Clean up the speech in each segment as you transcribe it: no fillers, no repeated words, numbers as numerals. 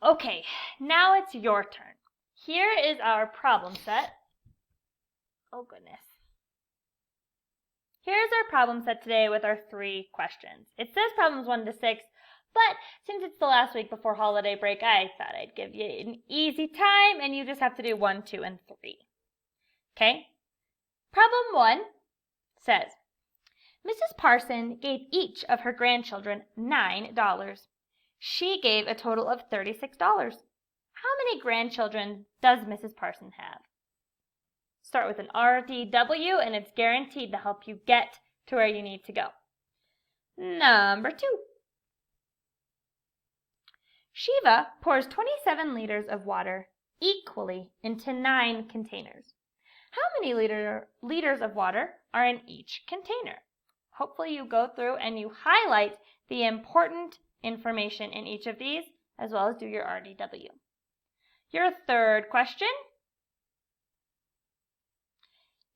Okay, now it's your turn. Here is our problem set. Oh goodness. Here's our problem set today with our 3 questions. It says problems 1 to 6, but since it's the last week before holiday break, I thought I'd give you an easy time and you just have to do 1, 2, and 3. Okay? Problem 1 says, Mrs. Parson gave each of her grandchildren $9. She gave a total of $36. How many grandchildren does Mrs. Parson have? Start with an RDW and it's guaranteed to help you get to where you need to go. Number 2. Shiva pours 27 liters of water equally into 9 containers. How many liters of water are in each container? Hopefully you go through and you highlight the important information in each of these, as well as do your RDW. Your third question.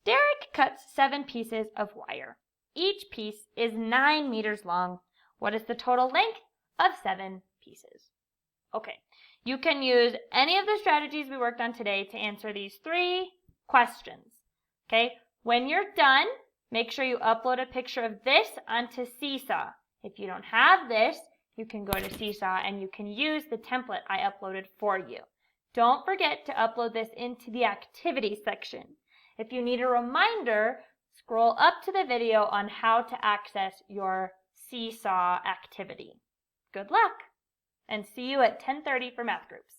Derek cuts 7 pieces of wire. Each piece is 9 meters long. What is the total length of 7 pieces? Okay, you can use any of the strategies we worked on today to answer these 3 questions. Okay, when you're done, make sure you upload a picture of this onto Seesaw. If you don't have this, you can go to Seesaw and you can use the template I uploaded for you. Don't forget to upload this into the activity section. If you need a reminder, scroll up to the video on how to access your Seesaw activity. Good luck, and see you at 10:30 for math groups.